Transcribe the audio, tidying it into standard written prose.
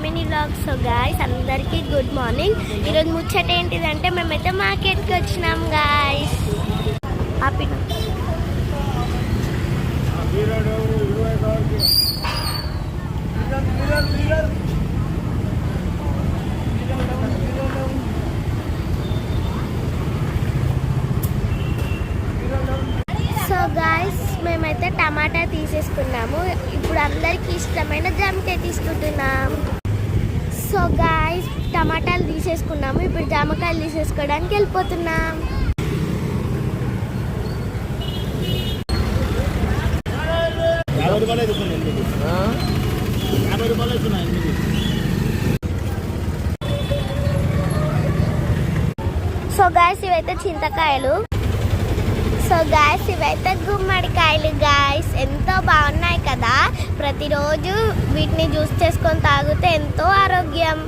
Mini vlog. So guys అందరికీ good morning. ఈరోజు ముచ్చట ఏంటిదంటే మేమైతే మార్కెట్కి వచ్చినాం గాయ్స్. హ్యాపీ సో గాయ్స్ మేమైతే టమాటా తీసేసుకున్నాము. ఇప్పుడు అందరికి ఇష్టమైన జామకాయ తీసుకుంటున్నాం. సో గాయ్స్ టమాటాలు తీసేసుకున్నాము. ఇప్పుడు జామకాయలు తీసేసుకోవడానికి వెళ్ళిపోతున్నాం. సో గాయ్స్ ఇవైతే చింతకాయలు. సో గాయ్స్ ఇవైతే గుమ్మడికాయలు గాయ్స్. ఎంతో బాగున్నాయి కదా. ప్రతిరోజు వీటిని జ్యూస్ చేసుకొని తాగితే ఎంతో ఆరోగ్యం.